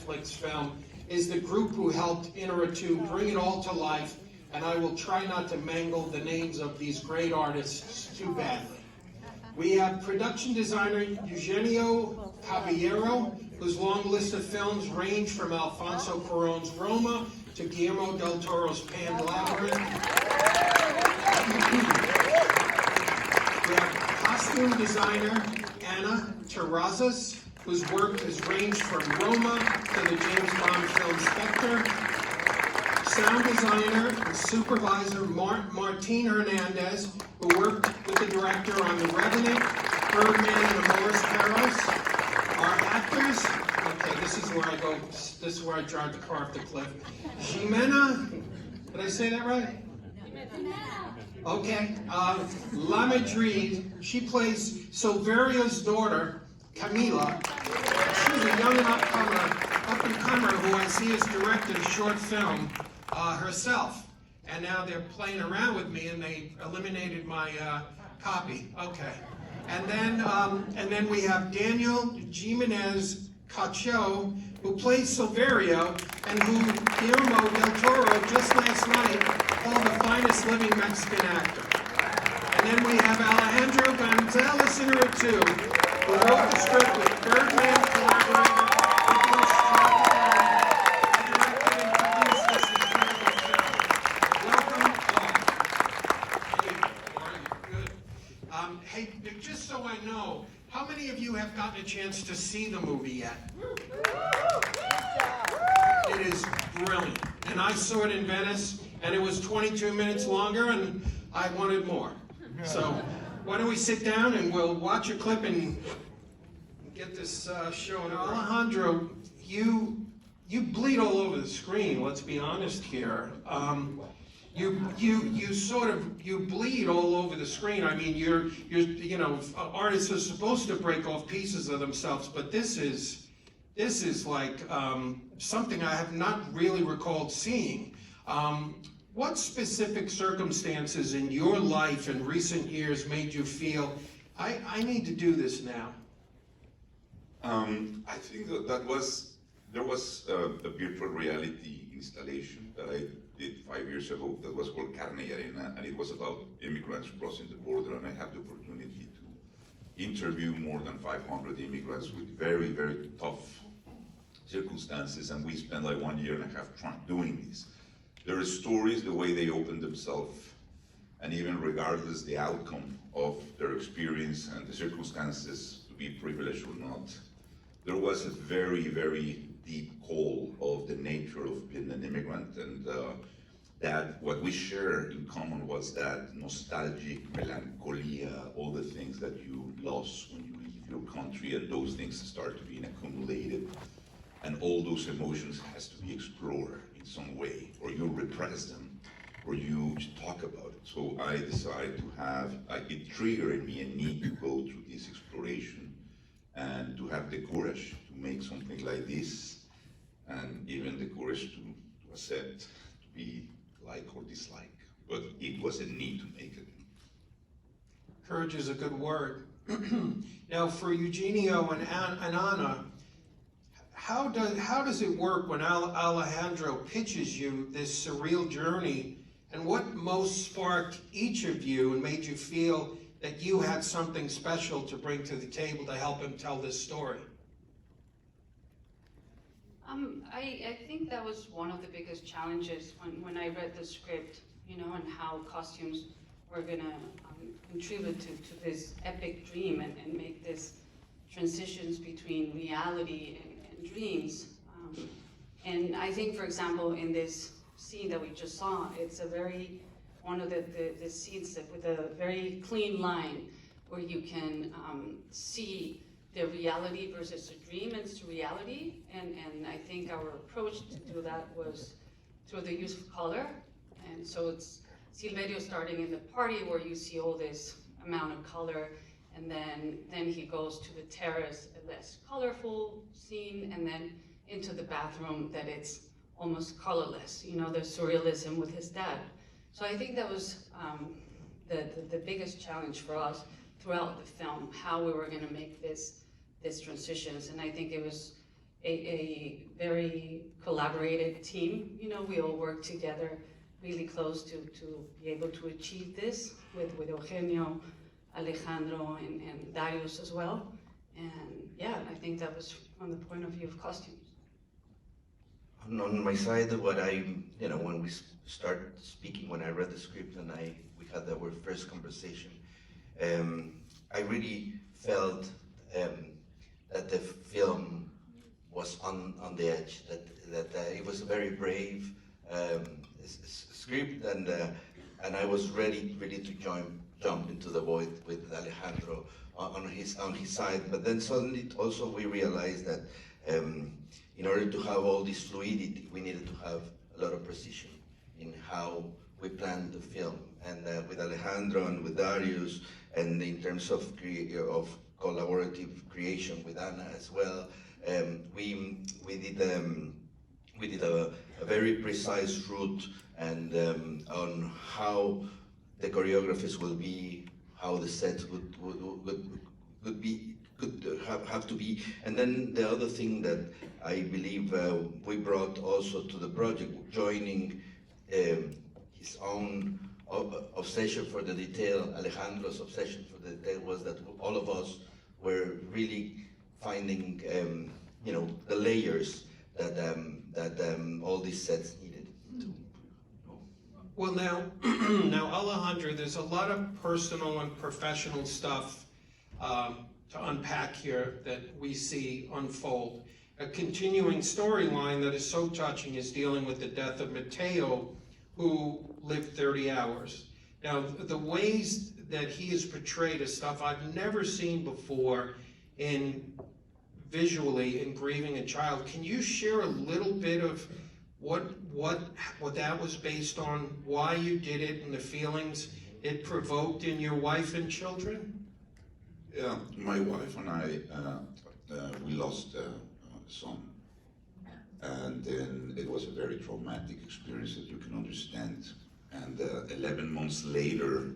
Netflix film, is the group who helped Iñárritu bring it all to life, and I will try not to mangle the names of these great artists too badly. We have production designer Eugenio Caballero, whose long list of films range from Alfonso Cuarón's Roma to Guillermo del Toro's Pan Labyrinth. We have costume designer Ana Terrazas, whose work has ranged from Roma to the James Bond film Spectre. Sound designer and supervisor Martín Hernandez, who worked with the director on The Revenant, Birdman, and Amores Perros. Our actors, okay, this is where I drive the car off the cliff. Giménez, did I say that right? Okay, La Madrid, she plays Silverio's daughter, Camila. She's a young up-and-comer who I see has directed a short film herself. And now they're playing around with me and they eliminated my copy. Okay. And then we have Daniel Giménez Cacho, who plays Silverio, and who Guillermo del Toro just last night called the finest living Mexican actor. And then we have Alejandro González Iñárritu, who wrote the script with Birdman collaborator Nicholas Chronicle, and directed and produced this incredible film. Welcome all. Hey, how are you? Good. Hey, just so I know, how many of you have gotten a chance to see the movie yet? It is brilliant. And I saw it in Venice, and it was 22 minutes longer, and I wanted more. So why don't we sit down and we'll watch a clip and get this show. Now, Alejandro, you bleed all over the screen. Let's be honest here. You bleed all over the screen. I mean, you know, artists are supposed to break off pieces of themselves, but this is like something I have not really recalled seeing. What specific circumstances in your life in recent years made you feel, I need to do this now? I think there was a virtual reality installation that I did 5 years ago that was called Carne y Arena, and it was about immigrants crossing the border, and I had the opportunity to interview more than 500 immigrants with very, very tough circumstances, and we spent like 1.5 years doing this. There are stories, the way they open themselves, and even regardless the outcome of their experience and the circumstances, to be privileged or not, there was a very, very deep call of the nature of being an immigrant, and that what we share in common was that nostalgic melancholia, all the things that you lost when you leave your country, and those things start to be accumulated, and all those emotions has to be explored in some way, or you repress them, or you talk about it. So I decided to have, it triggered in me a need to go through this exploration and to have the courage to make something like this, and even the courage to accept, to be like or dislike. But it was a need to make it. Courage is a good word. Now for Eugenio and Ana, how does it work when Alejandro pitches you this surreal journey, and what most sparked each of you and made you feel that you had something special to bring to the table to help him tell this story? I think that was one of the biggest challenges when I read the script, you know, and how costumes were gonna contribute to this epic dream and make this transitions between reality and dreams. And I think, for example, in this scene that we just saw, it's one of the scenes with a very clean line where you can see the reality versus the dream and surreality, and I think our approach to do that was through the use of color. And so it's Silverio starting in the party where you see all this amount of color, and then he goes to the terrace, a less colorful scene, and then into the bathroom that it's almost colorless, you know, the surrealism with his dad. So I think that was the biggest challenge for us throughout the film, how we were gonna make this transitions. And I think it a very collaborated team. You know, we all work together really close to be able to achieve this with Eugenio, Alejandro, and Darius as well. And yeah, I think that was from the point of view of costumes. On my side, what when we started speaking, when I read the script and we had our first conversation, I really felt that the film was on the edge, that it was a very brave script, and I was ready to jump into the void with Alejandro on his side. But then suddenly also we realized that in order to have all this fluidity, we needed to have a lot of precision in how we planned the film. And with Alejandro and with Darius, and in terms of collaborative creation with Anna as well, we did a very precise route and on how the choreographies will be, how the sets could have to be. And then the other thing that I believe we brought also to the project, joining his own obsession for the detail, Alejandro's obsession for the detail, was that all of us were really finding the layers that all these sets needed to. Well, now Alejandro, there's a lot of personal and professional stuff to unpack here that we see unfold. A continuing storyline that is so touching is dealing with the death of Mateo, who lived 30 hours. Now, the ways that he is portrayed is stuff I've never seen before visually in grieving a child. Can you share a little bit of what that was based on, why you did it, and the feelings it provoked in your wife and children? Yeah, my wife and I, we lost a son. And then it was a very traumatic experience that you can understand. And 11 months later,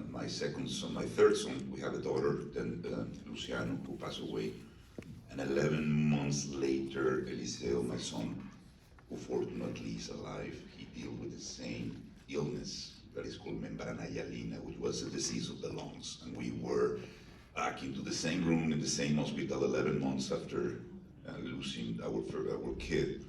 my third son, we have a daughter, then Luciano, who passed away. And 11 months later, Eliseo, my son, who fortunately is alive, he dealt with the same illness that is called membrana hialina, which was a disease of the lungs. And we were back into the same room in the same hospital 11 months after losing our kid,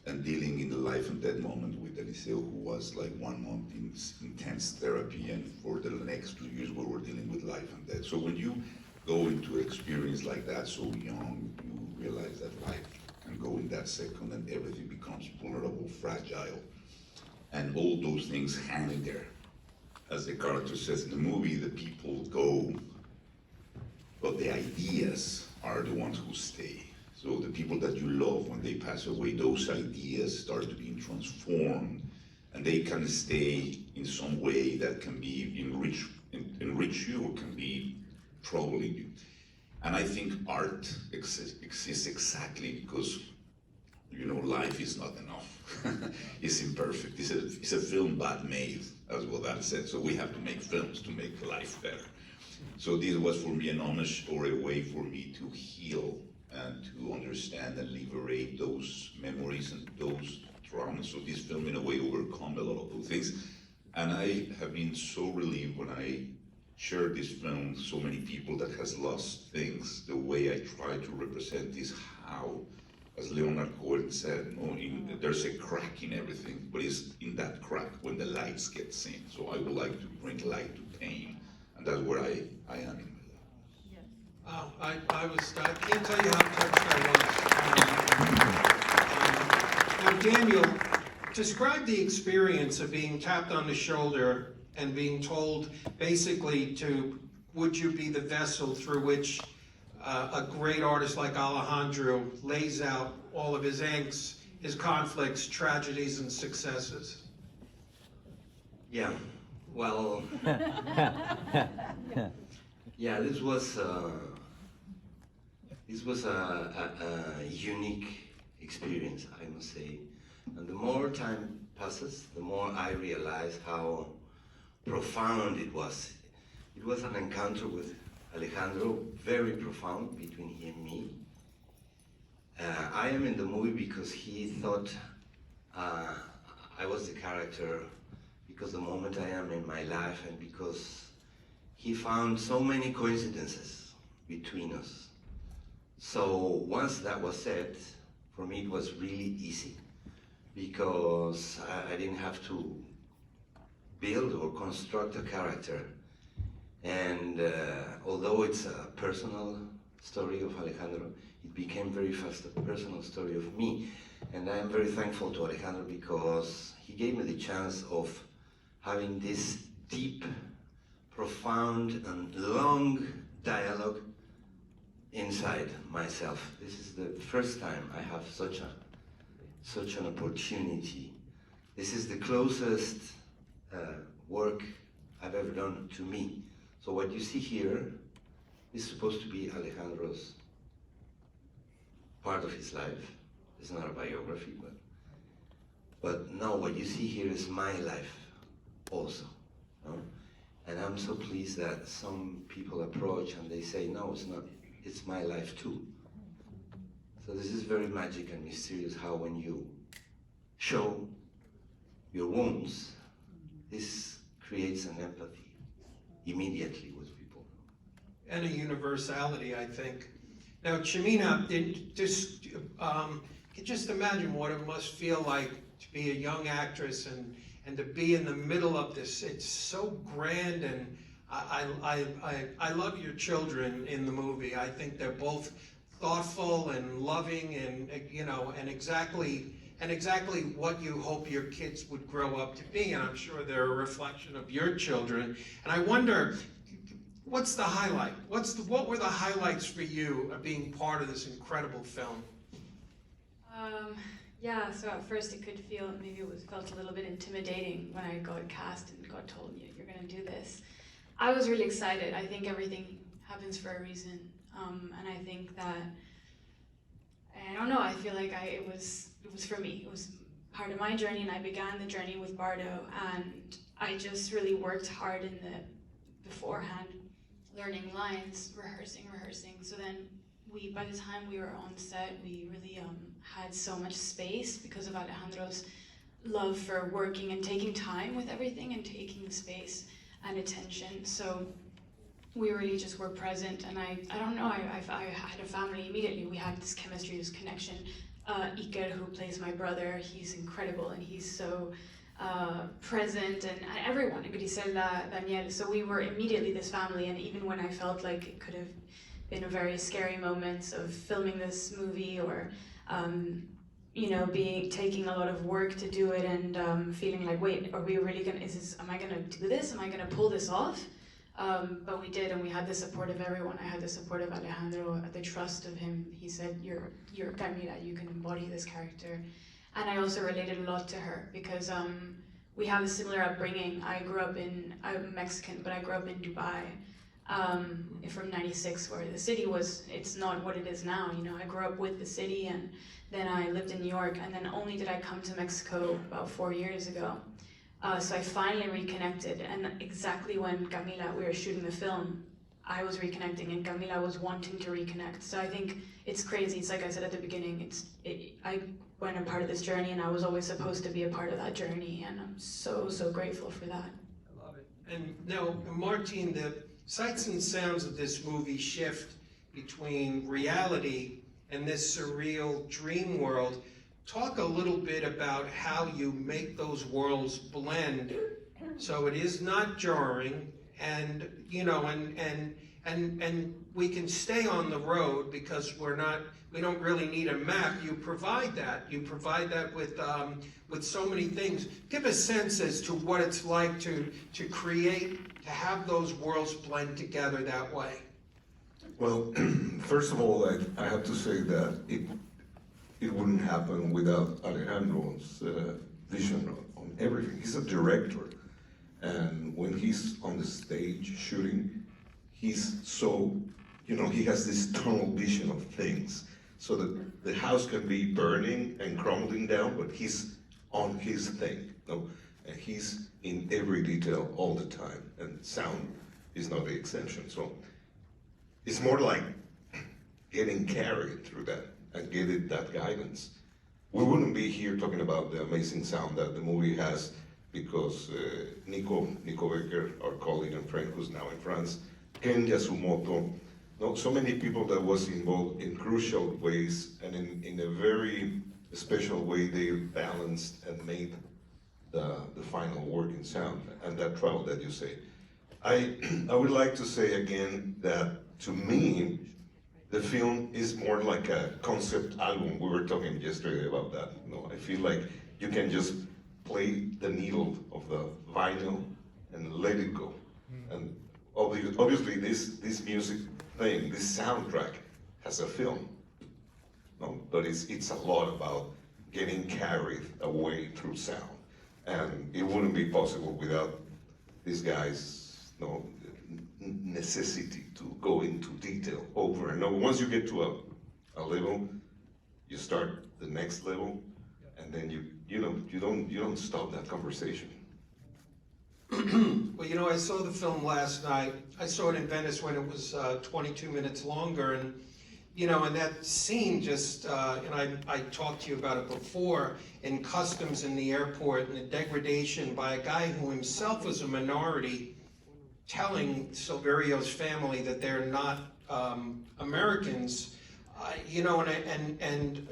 and dealing in the life and death moment with Eliseo, who was like 1 month in intense therapy, and for the next 2 years we were dealing with life and death. So when you go into an experience like that so young, you realize that life can go in that second and everything becomes vulnerable, fragile, and all those things hang there. As the character says in the movie, the people go, but the ideas are the ones who stay. So the people that you love, when they pass away, those ideas start to be transformed, and they can stay in some way that can be enrich you, or can be troubling you. And I think art exists exactly because, life is not enough. It's imperfect. It's a film bad made, as Godard said. So we have to make films to make life better. So this was for me an homage, or a way for me to heal and to understand and liberate those memories and those traumas. So this film, in a way, overcome a lot of those things. And I have been so relieved when I share this film with so many people that has lost things. The way I try to represent is how, as Leonard Cohen said, there's a crack in everything, but it's in that crack when the lights get seen. So I would like to bring light to pain, and that's where I am in my life. Wow, I can't tell you how touched I was. Now, Daniel, describe the experience of being tapped on the shoulder and being told basically would you be the vessel through which a great artist like Alejandro lays out all of his angst, his conflicts, tragedies, and successes? Yeah, well, yeah, this was a unique experience, I must say. And the more time passes, the more I realize how profound it was. It was an encounter with Alejandro, very profound between he and me. I am in the movie because he thought I was the character, because the moment I am in my life, and because he found so many coincidences between us. So once that was said, for me it was really easy, because I didn't have to build or construct a character. And although it's a personal story of Alejandro, it became very fast a personal story of me. And I am very thankful to Alejandro because he gave me the chance of having this deep, profound, and long dialogue inside myself. This is the first time I have such an opportunity. This is the closest work I've ever done to me. So what you see here is supposed to be Alejandro's part of his life. It's not a biography, but no, what you see here is my life also. No? And I'm so pleased that some people approach and they say, no, it's not, it's my life too. So this is very magic and mysterious how when you show your wounds, this creates an empathy immediately with people. And a universality, I think. Now, Chimina, just imagine what it must feel like to be a young actress and to be in the middle of this. It's so grand, and I love your children in the movie. I think they're both thoughtful and loving, and and exactly what you hope your kids would grow up to be. And I'm sure they're a reflection of your children. And I wonder, what's the highlight? What were the highlights for you of being part of this incredible film? Yeah, so at first it could feel, felt a little bit intimidating when I got cast and got told, you're going to do this. I was really excited. I think everything happens for a reason. And I think that, I don't know, I feel like it was for me. It was part of my journey, and I began the journey with Bardo, and I just really worked hard in the beforehand, learning lines, rehearsing. So then by the time we were on set, we really had so much space because of Alejandro's love for working and taking time with everything and taking the space and attention. So we really just were present, and I don't know, I had a family immediately. We had this chemistry, this connection. Iker, who plays my brother, he's incredible, and he's so present, and everyone, Griselda, Daniel, so we were immediately this family. And even when I felt like it could have been a very scary moments of filming this movie, or taking a lot of work to do it, and feeling like, wait, are we really gonna, am I gonna do this? Am I gonna pull this off? But we did, and we had the support of everyone. I had the support of Alejandro, the trust of him. He said, you're Camila, you can embody this character. And I also related a lot to her because we have a similar upbringing. I'm Mexican, but I grew up in Dubai from '96, where the city it's not what it is now. I grew up with the city, and then I lived in New York, and then only did I come to Mexico about 4 years ago. So I finally reconnected, and exactly when Camila, we were shooting the film, I was reconnecting, and Camila was wanting to reconnect. So I think it's crazy. It's like I said at the beginning, I went a part of this journey, and I was always supposed to be a part of that journey, and I'm so, so grateful for that. I love it. And now, Martin, the sights and sounds of this movie shift between reality and this surreal dream world. Talk a little bit about how you make those worlds blend so it is not jarring, and and we can stay on the road because we don't really need a map. You provide that with so many things. Give a sense as to what it's like to have those worlds blend together that way. Well, first of all, I have to say that it wouldn't happen without Alejandro's vision on everything. He's a director, and when he's on the stage shooting, he's so, he has this tunnel vision of things. So that the house can be burning and crumbling down, but he's on his thing. And he's in every detail all the time, and sound is not the exception. So it's more like getting carried through that. and get it that guidance. We wouldn't be here talking about the amazing sound that the movie has because Nico Becker, our colleague and friend who's now in France, Ken Yasumoto, so many people that was involved in crucial ways and in a very special way they balanced and made the final work in sound and that travel that you say. I would like to say again that to me, the film is more like a concept album. We were talking yesterday about that. I feel like you can just play the needle of the vinyl and let it go. And obviously this music thing, this soundtrack has a film. But it's a lot about getting carried away through sound. And it wouldn't be possible without these guys' necessity to go into detail over and over. Once you get to a level, you start the next level, and then you don't stop that conversation. Well, I saw the film last night. I saw it in Venice when it was 22 minutes longer, and and that scene just, and I talked to you about it before, in customs in the airport, and the degradation by a guy who himself was a minority, telling Silverio's family that they're not Americans, and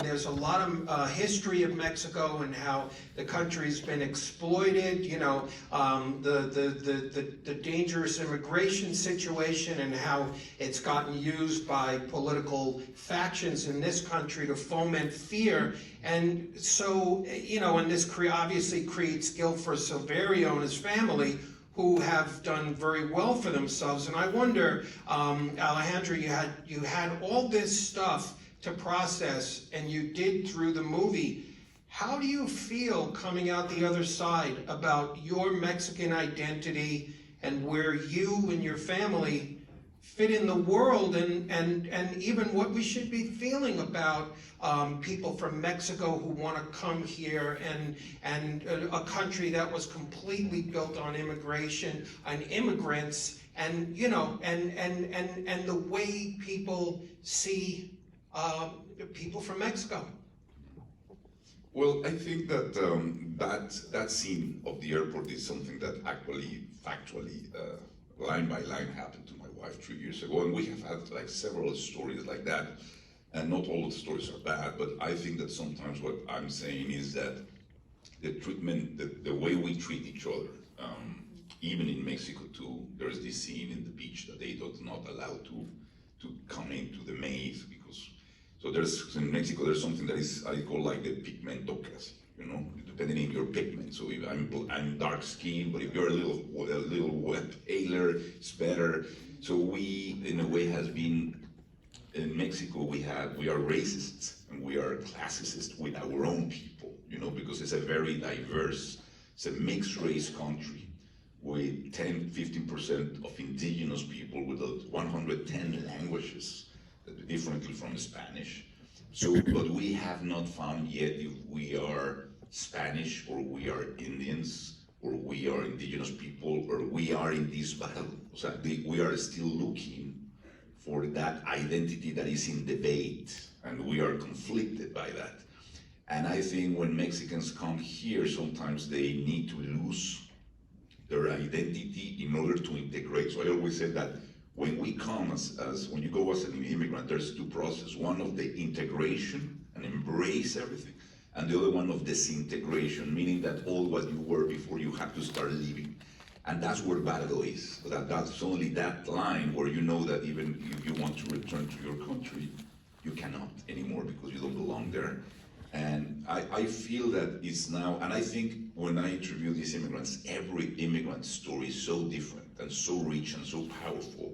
there's a lot of history of Mexico and how the country's been exploited, the dangerous immigration situation and how it's gotten used by political factions in this country to foment fear. And so, and this obviously creates guilt for Silverio and his family, who have done very well for themselves. And I wonder, Alejandro, you had all this stuff to process, and you did through the movie. How do you feel coming out the other side about your Mexican identity and where you and your family fit in the world, and even what we should be feeling about people from Mexico who want to come here, and a country that was completely built on immigration and immigrants, and and the way people see people from Mexico? Well, I think that that scene of the airport is something that actually, factually, line by line happened to my wife 3 years ago, and we have had like several stories like that. And not all of the stories are bad, but I think that sometimes what I'm saying is that the treatment, the way we treat each other, even in Mexico too, there's this scene in the beach that they do not allow to come into the maze, because, so in Mexico there's something that is, I call like the pigmentocracy, depending on your pigment. So if I'm dark skinned, but if you're a little paler, it's better. So we, in a way, has been, in Mexico, we are racists and we are classicists with our own people, because it's a very diverse, it's a mixed race country with 10-15% of indigenous people, with 110 languages, differently from Spanish. So, but we have not found yet if we are Spanish or we are Indians or we are indigenous people or we are in this battle. So we are still looking for that identity that is in debate, and we are conflicted by that. And I think when Mexicans come here, sometimes they need to lose their identity in order to integrate. So I always say that when we come when you go as an immigrant, there's two processes. One of the integration and embrace everything, and the other one of disintegration, meaning that all what you were before you have to start living. And that's where Bardo is. That's only that line where you know that even if you want to return to your country, you cannot anymore because you don't belong there. And I feel that it's now, and I think when I interview these immigrants, every immigrant story is so different and so rich and so powerful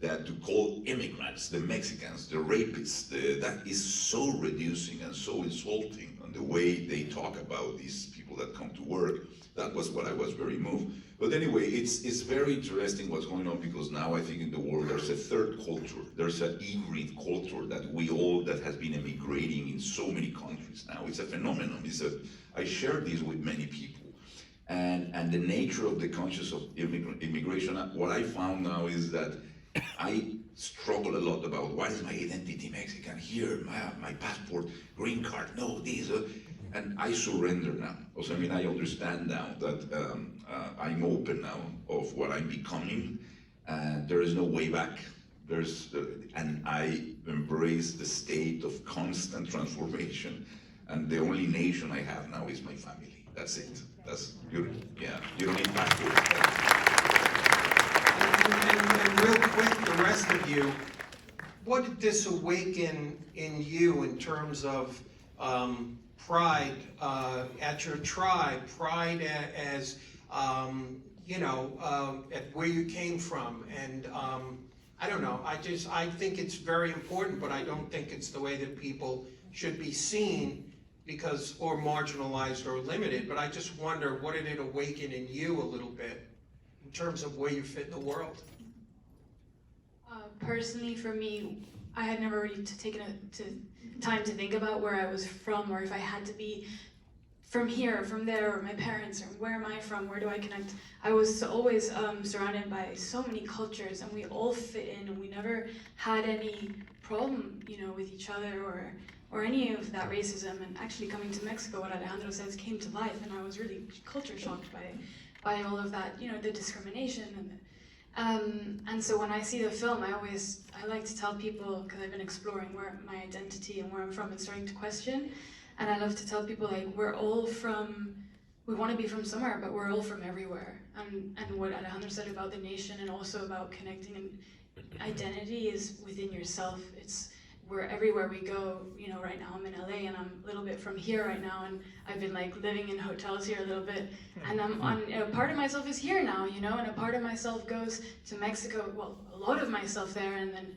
that to call immigrants, the Mexicans, the rapists, that is so reducing and so insulting on the way they talk about these people that come to work. That was what I was very moved. But anyway, it's very interesting what's going on, because now I think in the world there's a third culture. There's an hybrid culture that has been emigrating in so many countries now. It's a phenomenon. I share this with many people. And the nature of the conscience of immigration, what I found now is that I struggle a lot about what is my identity Mexican here, my passport, green card, no, this, and I surrender now. Also, I mean, I understand now that I'm open now of what I'm becoming, and there is no way back. And I embrace the state of constant transformation, and the only nation I have now is my family. That's it. You don't need passport. And real quick, the rest of you, what did this awaken in you in terms of pride at your tribe, pride as, at where you came from? And I don't know, I think it's very important, but I don't think it's the way that people should be seen or marginalized or limited. But I just wonder, what did it awaken in you a little bit in terms of where you fit in the world? Personally, for me, I had never really taken time to think about where I was from, or if I had to be from here, or from there, or my parents, or where am I from, where do I connect? I was always surrounded by so many cultures, and we all fit in, and we never had any problem, with each other or any of that racism. And actually coming to Mexico, what Alejandro says came to life, and I was really culture shocked by all of that, the discrimination and so when I see the film, I like to tell people, because I've been exploring where my identity and where I'm from and starting to question, and I love to tell people, like, we want to be from somewhere, but we're all from everywhere. And what Alejandro said about the nation and also about connecting and identity is within yourself. We're everywhere we go. Right now I'm in LA, and I'm a little bit from here right now, and I've been living in hotels here a little bit, and a part of myself is here now, and a part of myself goes to Mexico, well, a lot of myself there, and then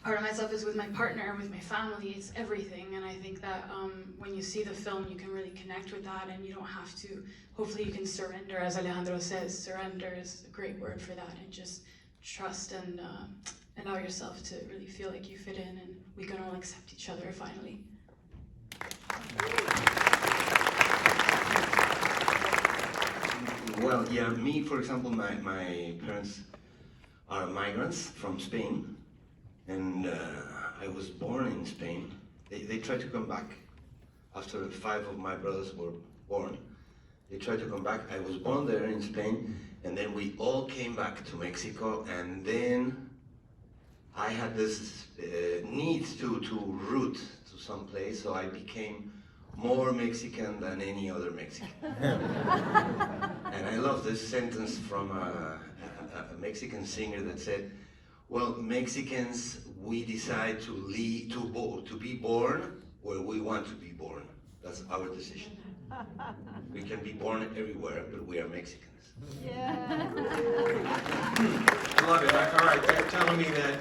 part of myself is with my partner, with my family. It's everything. And I think that when you see the film, you can really connect with that, and you don't have to, hopefully you can surrender, as Alejandro says. Surrender is a great word for that, and just trust and allow yourself to really feel like you fit in, and we can all accept each other finally. Well, yeah, me, for example, my parents are migrants from Spain, and I was born in Spain. They tried to come back after 5 of my brothers were born. They tried to come back. I was born there in Spain, and then we all came back to Mexico, and then I had this need to root to some place, so I became more Mexican than any other Mexican. And I love this sentence from a Mexican singer that said, well, Mexicans, we decide to be born where we want to be born. That's our decision. We can be born everywhere, but we are Mexicans. I love it. All right, they're telling me that